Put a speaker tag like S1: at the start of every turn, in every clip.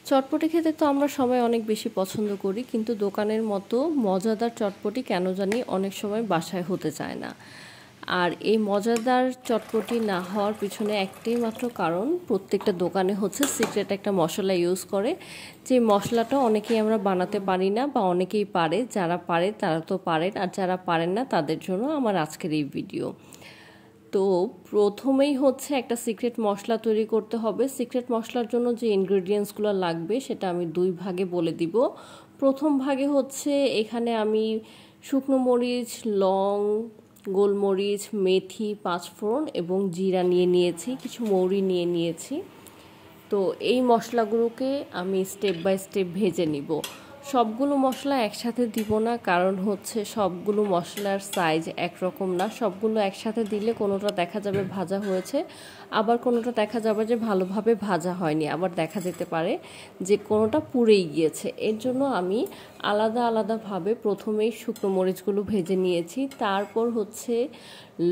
S1: চটপটি খেতে তো আমরা সবাই অনেক বেশি পছন্দ করি, কিন্তু দোকানের মতো মজাদার চটপটি কেন জানি অনেক সময় বাসায় হতে চায় না। আর এই মজাদার চটপটি না হওয়ার পিছনে একটাই মাত্র কারণ, প্রত্যেকটা দোকানে হচ্ছে সিক্রেট একটা মশলা ইউজ করে, যে মশলাটা অনেকেই আমরা বানাতে পারি না, বা অনেকেই পারে। যারা পারে তারা তো পারেন, আর যারা পারেন না তাদের জন্য আমার আজকের এই ভিডিও। তো প্রথমেই হচ্ছে একটা সিক্রেট মশলা তৈরি করতে হবে। সিক্রেট মশলার জন্য যে ইনগ্রেডিয়েন্টসগুলো লাগবে সেটা আমি দুই ভাগে বলে দিব। প্রথম ভাগে হচ্ছে এখানে আমি শুকনো মরিচ, লং, গোলমরিচ, মেথি, পাঁচফোড়ন এবং জিরা নিয়ে নিয়েছি, কিছু মৌরি নিয়ে নিয়েছি। তো এই মশলাগুলোকে আমি স্টেপ বাই স্টেপ ভেজে নিব। সবগুলো মশলা একসাথে দিব না, কারণ হচ্ছে সবগুলো মশলার সাইজ একরকম না। সবগুলো একসাথে দিলে কোনোটা দেখা যাবে ভাজা হয়েছে, আবার কোনোটা দেখা যাবে যে ভালোভাবে ভাজা হয়নি, আবার দেখা যেতে পারে যে কোনোটা পুড়েই গিয়েছে। এর জন্য আমি আলাদা আলাদাভাবে প্রথমেই শুকনো মরিচগুলো ভেজে নিয়েছি, তারপর হচ্ছে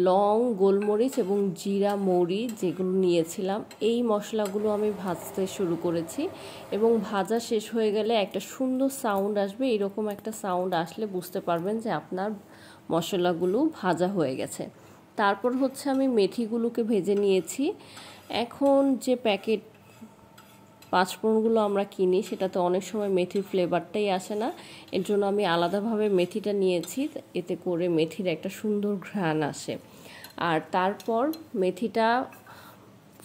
S1: লং, গোলমরিচ এবং জিরা, মৌরি যেগুলো নিয়েছিলাম এই মশলাগুলো আমি ভাজতে শুরু করেছি। এবং ভাজা শেষ হয়ে গেলে একটা সুন্দর সাউন্ড আসবে, এরকম একটা সাউন্ড আসলে বুঝতে পারবেন যে আপনার মশলাগুলো ভাজা হয়ে গেছে। তারপর হচ্ছে আমি মেথিগুলোকে ভেজে নিয়েছি। এখন যে প্যাকেট পাঁচফোড়নগুলো আমরা কিনি সেটাতে অনেক সময় মেথির ফ্লেভারটাই আসে না, এর জন্য আমি আলাদাভাবে মেথিটা নিয়েছি, এতে করে মেথির একটা সুন্দর ঘ্রাণ আসে। আর তারপর মেথিটা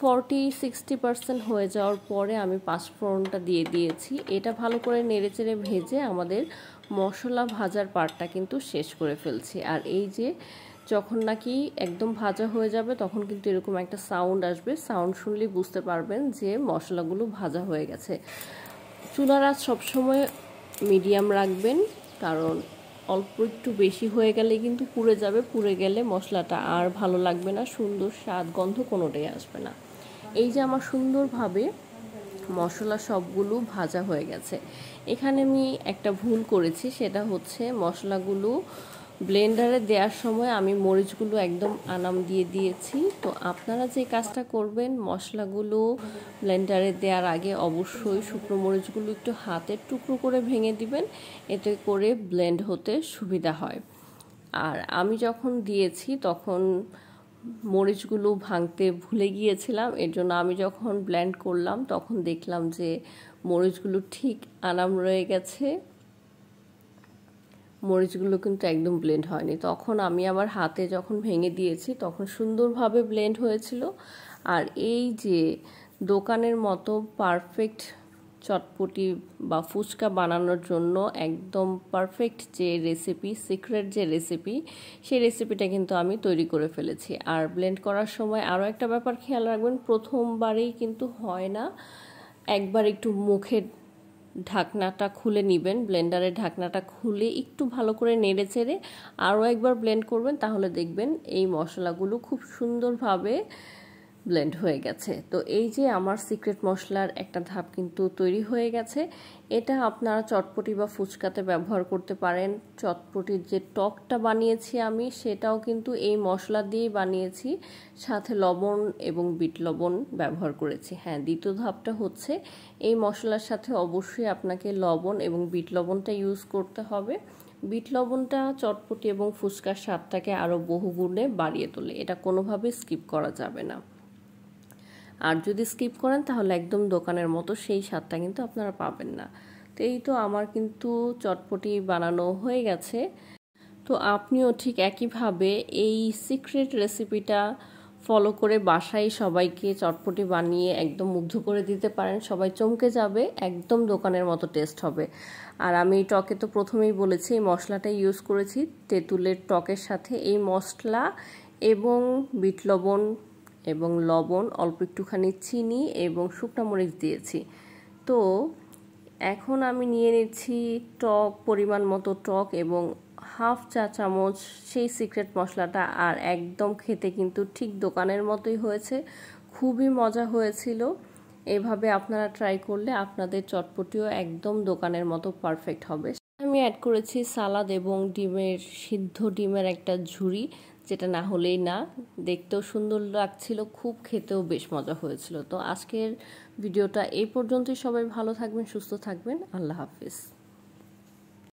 S1: 40-60% হয়ে যাওয়ার পরে আমি পাঁচফোড়নটা দিয়ে দিয়েছি। এটা ভালো করে নেড়েচেড়ে ভেজে আমাদের মশলা ভাজার পার্টটা কিন্তু শেষ করে ফেলছি। আর এই যে যখন নাকি একদম ভাজা হয়ে যাবে তখন কিন্তু এরকম একটা সাউন্ড আসবে, সাউন্ড শুনলেই বুঝতে পারবেন যে মশলাগুলো ভাজা হয়ে গেছে। চুলার আঁচ সবসময় মিডিয়াম রাখবেন, কারণ অল্প একটু বেশি হয়ে গেলে কিন্তু পুড়ে যাবে, পুড়ে গেলে মশলাটা আর ভালো লাগবে না, সুন্দর স্বাদ গন্ধ কোনোটাই আসবে না। এই যে আমার সুন্দরভাবে মশলা সবগুলো ভাজা হয়ে গেছে। এখানে আমি একটা ভুল করেছি, সেটা হচ্ছে মশলাগুলো ব্লেন্ডারে দেওয়ার সময় আমি মরিচগুলো একদম আনাম দিয়ে দিয়েছি। তো আপনারা যে কাজটা করবেন, মশলাগুলো ব্লেন্ডারে দেওয়ার আগে অবশ্যই শুকনো মরিচগুলো একটু হাতের টুকরো করে ভেঙে দিবেন, এতে করে ব্লেন্ড হতে সুবিধা হয়। আর আমি যখন দিয়েছি তখন মরিচগুলো ভাঙতে ভুলে গিয়েছিলাম, এর জন্য আমি যখন ব্লেন্ড করলাম তখন দেখলাম যে মরিচগুলো ঠিক আনাম রয়ে গেছে, মরিচগুলো কিন্তু একদম ব্লেন্ড হয়নি। তখন আমি আবার হাতে যখন ভেঙে দিয়েছি তখন সুন্দরভাবে ব্লেন্ড হয়েছিল। আর এই যে দোকানের মতো পারফেক্ট চটপটি বা ফুচকা বানানোর জন্য একদম পারফেক্ট যে রেসিপি, সিক্রেট যে রেসিপি, সেই রেসিপিটা কিন্তু আমি তৈরি করে ফেলেছি। আর ব্লেন্ড করার সময় আরও একটা ব্যাপার খেয়াল রাখবেন, প্রথমবারেই কিন্তু হয় না, একবার একটু মুখের ঢাকনাটা খুলে নেবেন, ব্লেন্ডারের ঢাকনাটা খুলে একটু ভালো করে নেড়ে চেড়ে আরও একবার ব্লেন্ড করবেন, তাহলে দেখবেন এই মশলাগুলো খুব সুন্দরভাবে ব্লেন্ড হয়ে গেছে। তো এই যে আমার সিক্রেট মশলার একটা ধাপ কিন্তু তৈরি হয়ে গেছে। এটা আপনারা চটপটি বা ফুচকাতে ব্যবহার করতে পারেন। চটপটির যে টকটা বানিয়েছি আমি, সেটাও কিন্তু এই মশলা দিয়েই বানিয়েছি, সাথে লবণ এবং বিট লবণ ব্যবহার করেছি। হ্যাঁ, দ্বিতীয় ধাপটা হচ্ছে এই মশলার সাথে অবশ্যই আপনাকে লবণ এবং বিট লবণটা ইউজ করতে হবে। বিট লবণটা চটপটি এবং ফুচকার স্বাদটাকে আরও বহুগুণে বাড়িয়ে তোলে, এটা কোনোভাবেই স্কিপ করা যাবে না। আর যদি স্কিপ করেন তাহলে একদম দোকানের মতো সেই স্বাদটা কিন্তু আপনারা পাবেন না। তো এই তো আমার কিন্তু চটপটি বানানো হয়ে গেছে। তো আপনিও ঠিক একইভাবে এই সিক্রেট রেসিপিটা ফলো করে বাসায় সবাইকে চটপটি বানিয়ে একদম মুগ্ধ করে দিতে পারেন, সবাই চমকে যাবে, একদম দোকানের মতো টেস্ট হবে। আর আমি টকে তো প্রথমেই বলেছি এই মশলাটা ইউজ করেছি, তেঁতুলের টকের সাথে এই মশলা এবং বিট লবণ এবং লবণ, অল্প একটুখানি চিনি এবং শুকনো মরিচ দিয়েছি। তো এখন আমি নিয়ে নিচ্ছি টক, পরিমাণ মতো টক এবং হাফ চা চামচ সেই সিক্রেট মশলাটা। আর একদম খেতে কিন্তু ঠিক দোকানের মতোই হয়েছে, খুবই মজা হয়েছিল। এভাবে আপনারা ট্রাই করলে আপনাদের চটপটিও একদম দোকানের মতো পারফেক্ট হবে। আমি অ্যাড করেছি সালাদ এবং সিদ্ধ ডিমের একটা ঝুড়ি, যেটা না হলেই না। দেখতেও সুন্দর লাগছিল, খুব খেতেও বেশ মজা হয়েছিল। তো আজকের ভিডিওটা এই পর্যন্তই। সবাই ভালো থাকবেন, সুস্থ থাকবেন। আল্লাহ হাফিজ।